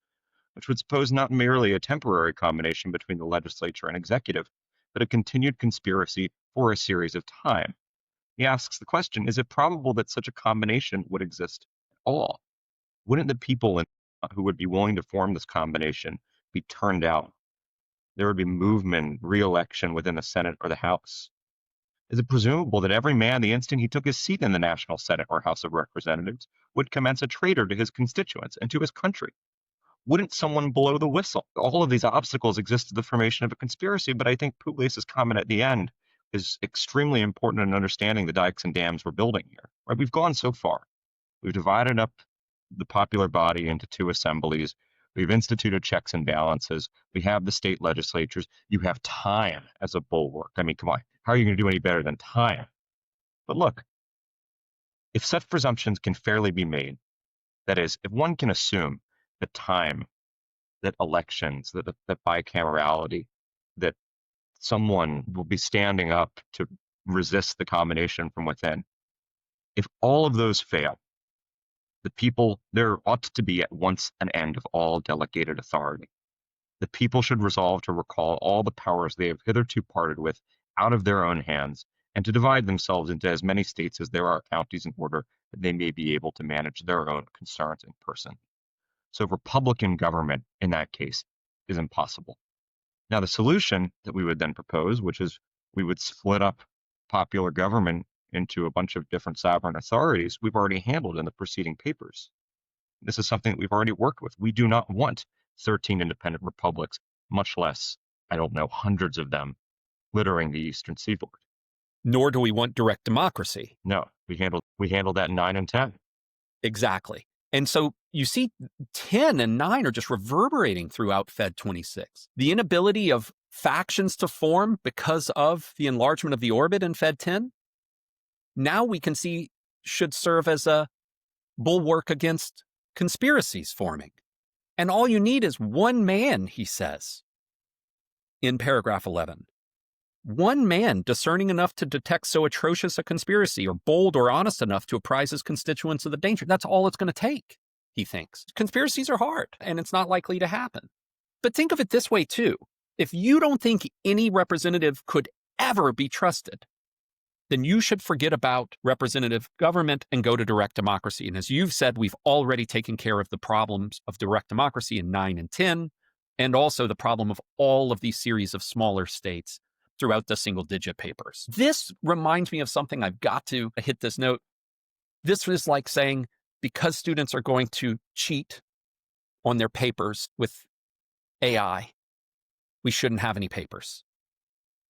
which would suppose not merely a temporary combination between the legislature and executive, but a continued conspiracy for a series of time. He asks the question, is it probable that such a combination would exist at all? Wouldn't the people who would be willing to form this combination be turned out? There would be movement, re-election within the Senate or the House. Is it presumable that every man, the instant he took his seat in the National Senate or House of Representatives, would commence a traitor to his constituents and to his country? Wouldn't someone blow the whistle? All of these obstacles exist to the formation of a conspiracy, but I think Publius's comment at the end is extremely important in understanding the dikes and dams we're building here. Right? We've gone so far. We've divided up the popular body into 2 assemblies. We've instituted checks and balances. We have the state legislatures. You have time as a bulwark. I mean, come on. How are you going to do any better than time? But look, if such presumptions can fairly be made, that is, if one can assume that time, that elections, that bicamerality, that someone will be standing up to resist the combination from within, if all of those fail, the people, there ought to be at once an end of all delegated authority. The people should resolve to recall all the powers they have hitherto parted with out of their own hands, and to divide themselves into as many states as there are counties in order that they may be able to manage their own concerns in person. So Republican government, in that case, is impossible. Now, the solution that we would then propose, which is we would split up popular government into a bunch of different sovereign authorities, we've already handled in the preceding papers. This is something that we've already worked with. We do not want 13 independent republics, much less, I don't know, hundreds of them littering the eastern seaboard. Nor do we want direct democracy. No, we handled that in 9 and 10. Exactly. And so you see 10 and 9 are just reverberating throughout Fed 26. The inability of factions to form because of the enlargement of the orbit in Fed 10, now we can see should serve as a bulwark against conspiracies forming. And all you need is one man, he says, in paragraph 11. One man discerning enough to detect so atrocious a conspiracy, or bold or honest enough to apprise his constituents of the danger. That's all it's going to take, he thinks. Conspiracies are hard, and it's not likely to happen. But think of it this way, too. If you don't think any representative could ever be trusted, then you should forget about representative government and go to direct democracy. And as you've said, we've already taken care of the problems of direct democracy in 9 and 10, and also the problem of all of these series of smaller states throughout the single-digit papers. This reminds me of something. I've got to hit this note. This is like saying, because students are going to cheat on their papers with AI, we shouldn't have any papers.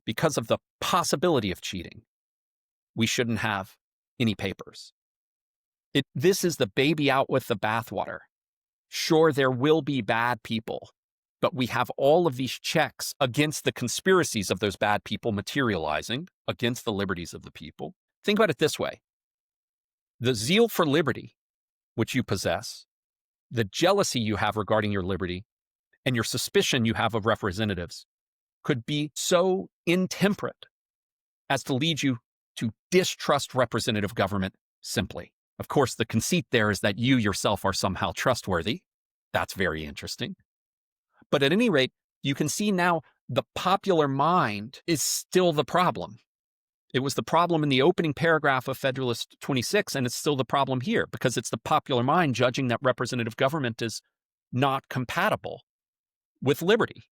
Because of the possibility of cheating, we shouldn't have any papers. This is the baby out with the bathwater. Sure, there will be bad people, but we have all of these checks against the conspiracies of those bad people materializing against the liberties of the people. Think about it this way. The zeal for liberty, which you possess, the jealousy you have regarding your liberty, and your suspicion you have of representatives could be so intemperate as to lead you to distrust representative government simply. Of course, the conceit there is that you yourself are somehow trustworthy. That's very interesting. But at any rate, you can see now the popular mind is still the problem. It was the problem in the opening paragraph of Federalist 26, and it's still the problem here because it's the popular mind judging that representative government is not compatible with liberty.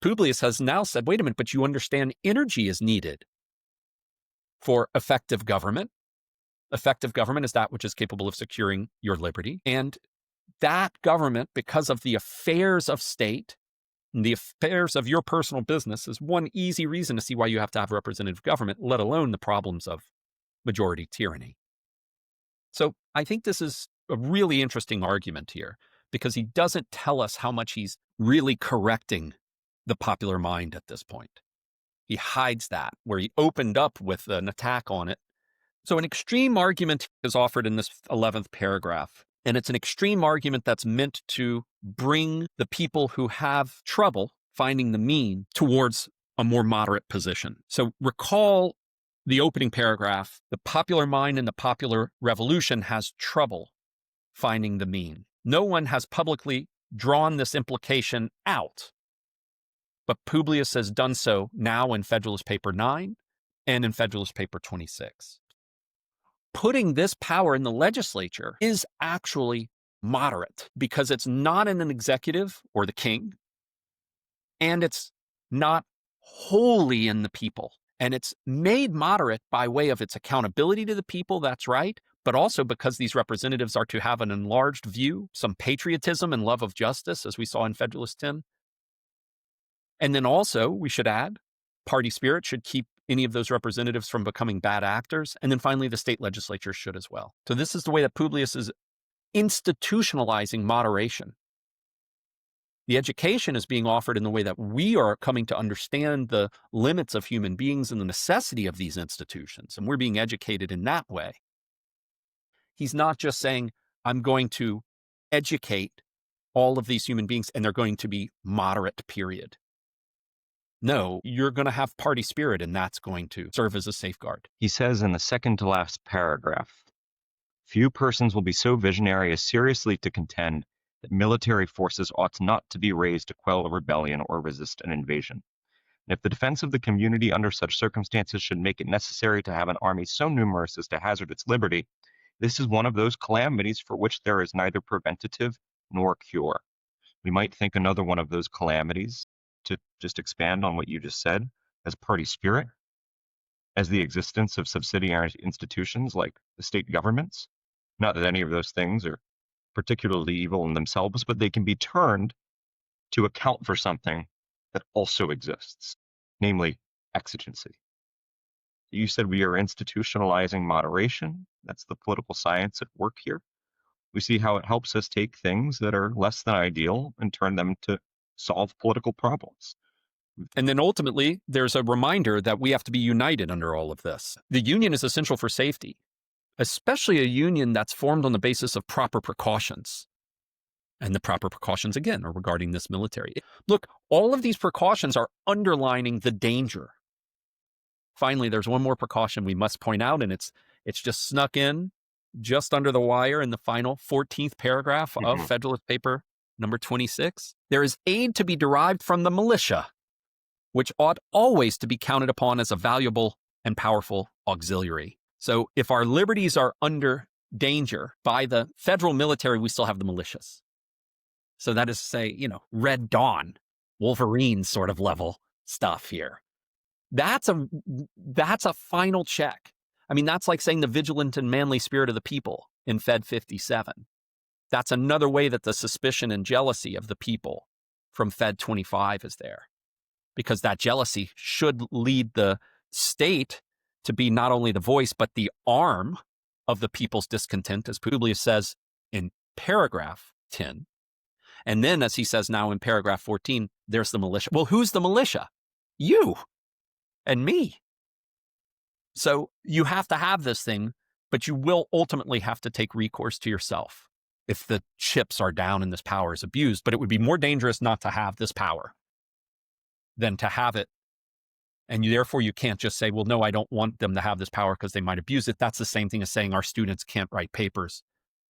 Publius has now said, wait a minute, but you understand energy is needed for effective government. Effective government is that which is capable of securing your liberty. And that government, because of the affairs of state and the affairs of your personal business, is one easy reason to see why you have to have representative government, let alone the problems of majority tyranny. So I think this is a really interesting argument here because he doesn't tell us how much he's really correcting the popular mind at this point. He hides that, where he opened up with an attack on it. So an extreme argument is offered in this 11th paragraph. And it's an extreme argument that's meant to bring the people who have trouble finding the mean towards a more moderate position. So recall the opening paragraph. The popular mind in the popular revolution has trouble finding the mean. No one has publicly drawn this implication out, but Publius has done so now in Federalist Paper 9 and in Federalist Paper 26. Putting this power in the legislature is actually moderate because it's not in an executive or the king, and it's not wholly in the people. And it's made moderate by way of its accountability to the people, that's right, but also because these representatives are to have an enlarged view, some patriotism and love of justice, as we saw in Federalist 10. And then also, we should add, party spirit should keep any of those representatives from becoming bad actors. And then finally, the state legislature should as well. So this is the way that Publius is institutionalizing moderation. The education is being offered in the way that we are coming to understand the limits of human beings and the necessity of these institutions, and we're being educated in that way. He's not just saying, I'm going to educate all of these human beings and they're going to be moderate, period. No, you're going to have party spirit, and that's going to serve as a safeguard. He says in the second to last paragraph, few persons will be so visionary as seriously to contend that military forces ought not to be raised to quell a rebellion or resist an invasion. And if the defense of the community under such circumstances should make it necessary to have an army so numerous as to hazard its liberty, this is one of those calamities for which there is neither preventative nor cure. We might think another one of those calamities, to just expand on what you just said, as party spirit, as the existence of subsidiary institutions like the state governments. Not that any of those things are particularly evil in themselves, but they can be turned to account for something that also exists, namely exigency. You said we are institutionalizing moderation. That's the political science at work here. We see how it helps us take things that are less than ideal and turn them to solve political problems. And then ultimately, there's a reminder that we have to be united under all of this. The union is essential for safety, especially a union that's formed on the basis of proper precautions. And the proper precautions, again, are regarding this military. Look, all of these precautions are underlining the danger. Finally, there's one more precaution we must point out, and it's just snuck in just under the wire in the final 14th paragraph of Federalist Paper number 26. There is aid to be derived from the militia, which ought always to be counted upon as a valuable and powerful auxiliary. So if our liberties are under danger by the federal military, we still have the militias. So that is to say, Red Dawn, Wolverine sort of level stuff here. That's a final check. I mean, that's like saying the vigilant and manly spirit of the people in Fed 57. That's another way that the suspicion and jealousy of the people from Fed 25 is there. Because that jealousy should lead the state to be not only the voice, but the arm of the people's discontent, as Publius says in paragraph 10. And then, as he says now in paragraph 14, there's the militia. Well, who's the militia? You and me. So you have to have this thing, but you will ultimately have to take recourse to yourself if the chips are down and this power is abused. But it would be more dangerous not to have this power than to have it. And therefore, you can't just say, well, no, I don't want them to have this power because they might abuse it. That's the same thing as saying our students can't write papers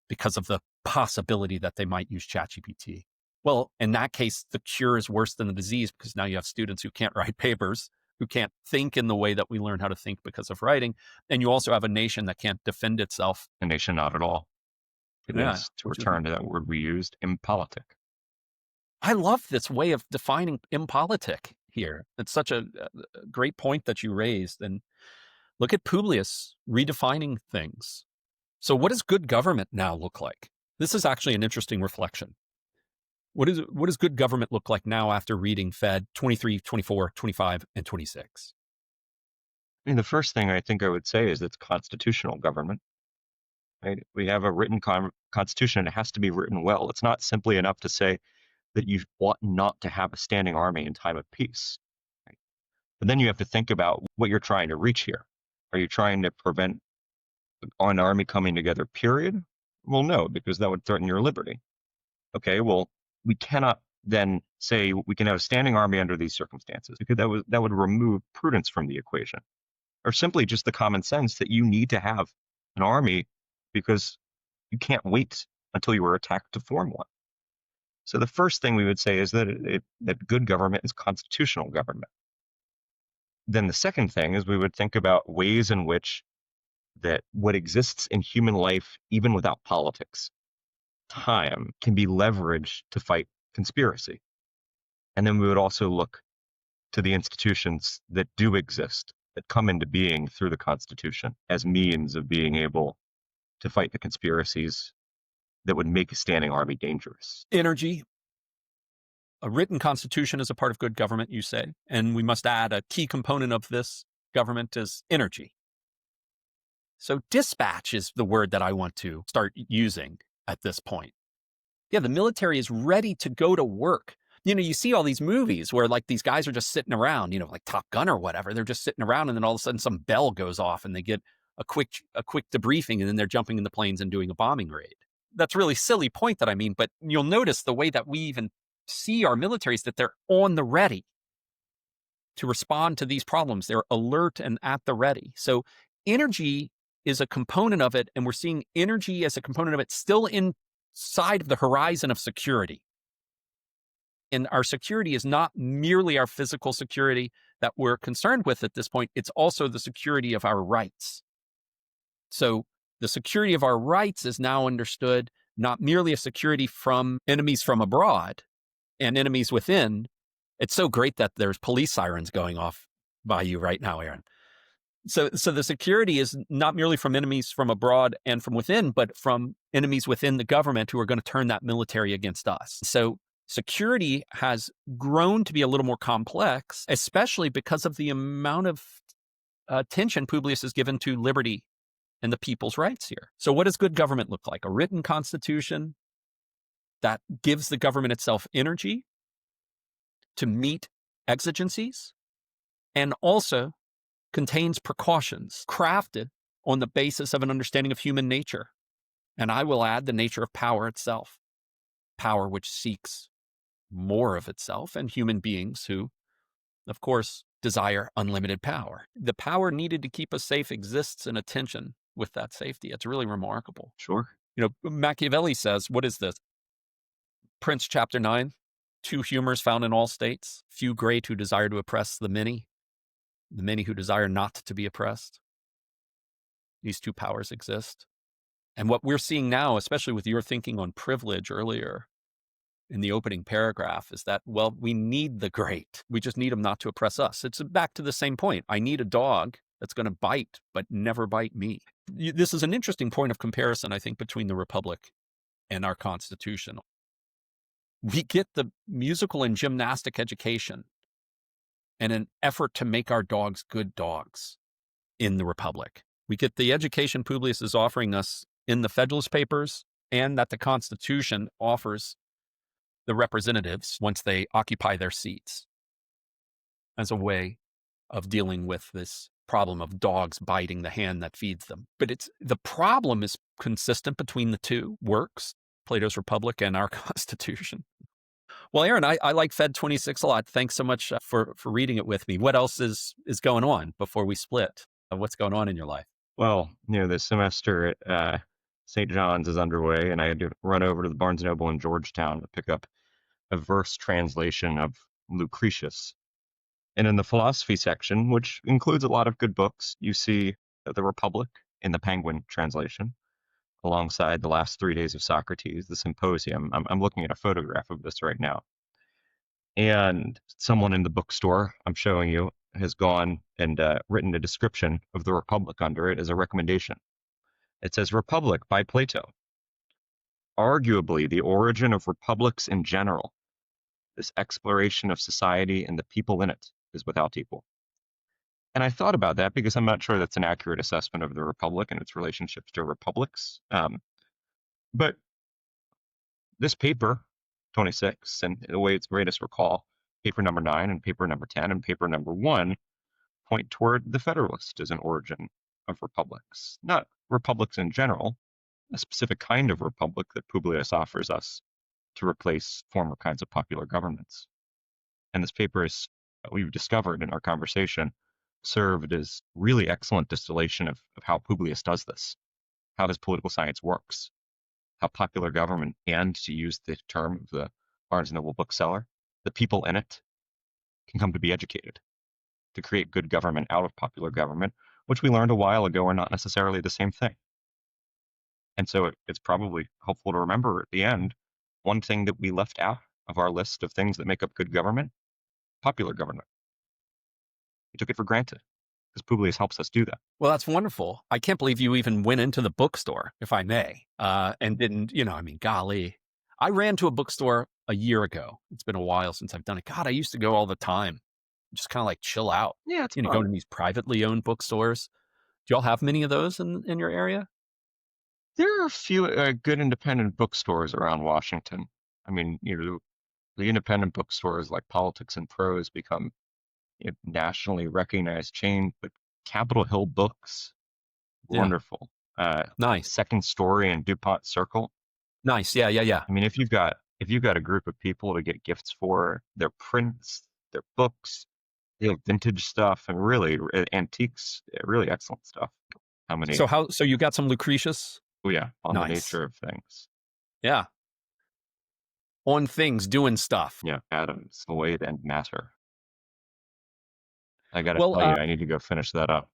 because of the possibility that they might use ChatGPT. Well, in that case, the cure is worse than the disease because now you have students who can't write papers, who can't think in the way that we learn how to think because of writing. And you also have a nation that can't defend itself. A nation not at all. It is, to return to that word we used, impolitic. I love this way of defining impolitic here. It's such a great point that you raised. And look at Publius redefining things. So what does good government now look like? This is actually an interesting reflection. What does good government look like now after reading Fed 23, 24, 25, and 26? I mean, the first thing I think I would say is it's constitutional government. Right? We have a written constitution, and it has to be written well. It's not simply enough to say that you ought not to have a standing army in time of peace. Right? But then you have to think about what you're trying to reach here. Are you trying to prevent an army coming together, period? Well, no, because that would threaten your liberty. Okay, well, we cannot then say we can have a standing army under these circumstances, because that would remove prudence from the equation. Or simply just the common sense that you need to have an army because you can't wait until you were attacked to form one. So the first thing we would say is that that good government is constitutional government. Then the second thing is we would think about ways in which that what exists in human life, even without politics, time, can be leveraged to fight conspiracy. And then we would also look to the institutions that do exist, that come into being through the Constitution as means of being able to fight the conspiracies that would make a standing army dangerous. Energy. A written constitution is a part of good government, you say, and we must add a key component of this government is energy. So dispatch is the word that I want to start using at this point. Yeah, the military is ready to go to work You see all these movies where like these guys are just sitting around, like Top Gun or whatever. They're just sitting around, and then all of a sudden some bell goes off and they get a quick debriefing, and then they're jumping in the planes and doing a bombing raid. That's a really silly point that I mean, but you'll notice the way that we even see our militaries, that they're on the ready to respond to these problems. They're alert and at the ready. So energy is a component of it, and we're seeing energy as a component of it still inside of the horizon of security. And our security is not merely our physical security that we're concerned with at this point. It's also the security of our rights. So the security of our rights is now understood not merely a security from enemies from abroad and enemies within. It's so great that there's police sirens going off by you right now, Aaron. So the security is not merely from enemies from abroad and from within, but from enemies within the government who are going to turn that military against us. So security has grown to be a little more complex, especially because of the amount of attention Publius has given to liberty and the people's rights here. So what does good government look like? A written constitution that gives the government itself energy to meet exigencies, and also contains precautions crafted on the basis of an understanding of human nature. And I will add the nature of power itself, power which seeks more of itself, and human beings who, of course, desire unlimited power. The power needed to keep us safe exists in a tension with that safety. It's really remarkable. Sure. Machiavelli says, what is this? Prince chapter 9, two humors found in all states, few great who desire to oppress the many who desire not to be oppressed. These two powers exist. And what we're seeing now, especially with your thinking on privilege earlier in the opening paragraph, is that, well, we need the great. We just need them not to oppress us. It's back to the same point. I need a dog that's going to bite, but never bite me. This is an interesting point of comparison, I think, between the Republic and our Constitution. We get the musical and gymnastic education and an effort to make our dogs good dogs in the Republic. We get the education Publius is offering us in the Federalist Papers, and that the Constitution offers the representatives once they occupy their seats, as a way of dealing with this problem of dogs biting the hand that feeds them. But the problem is consistent between the two works, Plato's Republic and our Constitution. Well, Aaron, I like Fed 26 a lot. Thanks so much for reading it with me. What else is going on before we split? What's going on in your life? Well, the semester at St. John's is underway, and I had to run over to the Barnes & Noble in Georgetown to pick up a verse translation of Lucretius. And in the philosophy section, which includes a lot of good books, you see The Republic in the Penguin translation, alongside The Last 3 Days of Socrates, the Symposium. I'm looking at a photograph of this right now. And someone in the bookstore I'm showing you has gone and written a description of the Republic under it as a recommendation. It says, Republic by Plato. Arguably the origin of republics in general. This exploration of society and the people in it is without equal. And I thought about that because I'm not sure that's an accurate assessment of the Republic and its relationships to republics. But this paper, 26, and the way it's greatest recall, paper number 9 and paper number 10 and paper number 1 point toward the Federalist as an origin of republics. Not republics in general, a specific kind of republic that Publius offers us to replace former kinds of popular governments. And this paper is, we've discovered in our conversation, served as really excellent distillation of how Publius does this, how his political science works, how popular government, and to use the term of the Barnes & Noble bookseller, the people in it can come to be educated, to create good government out of popular government, which we learned a while ago are not necessarily the same thing. And so it's probably helpful to remember at the end, one thing that we left out of our list of things that make up good government, popular government. We took it for granted because Publius helps us do that. Well, that's wonderful. I can't believe you even went into the bookstore, if I may, and didn't, golly. I ran to a bookstore a year ago. It's been a while since I've done it. God, I used to go all the time, just kind of like chill out. Yeah, it's going to these privately owned bookstores. Do y'all have many of those in your area? There are a few good independent bookstores around Washington. I mean, the independent bookstores like Politics and Prose become a nationally recognized chain, but Capitol Hill Books, Yeah. wonderful. Nice. Second Story and DuPont Circle. Nice. Yeah. I mean, if you've got a group of people to get gifts for, their prints, their books, vintage stuff, and really antiques, really excellent stuff. How many? So you got some Lucretius? Oh yeah, on the Nice. nature of things. Yeah. On things, doing stuff. Yeah, atoms, void, and matter. I gotta tell you, I need to go finish that up.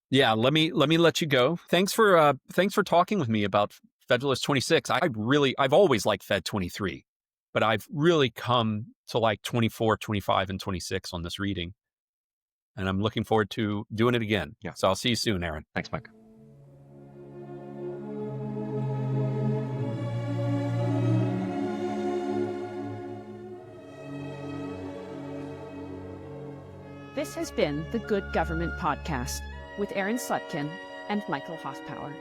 Yeah, let me let you go. Thanks for talking with me about Federalist 26. I've always liked Fed 23, but I've really come to like 24, 25, and 26 on this reading. And I'm looking forward to doing it again. Yeah. So I'll see you soon, Aaron. Thanks, Mike. This has been the Good Government Podcast with Aaron Slutkin and Michael Hoffpower.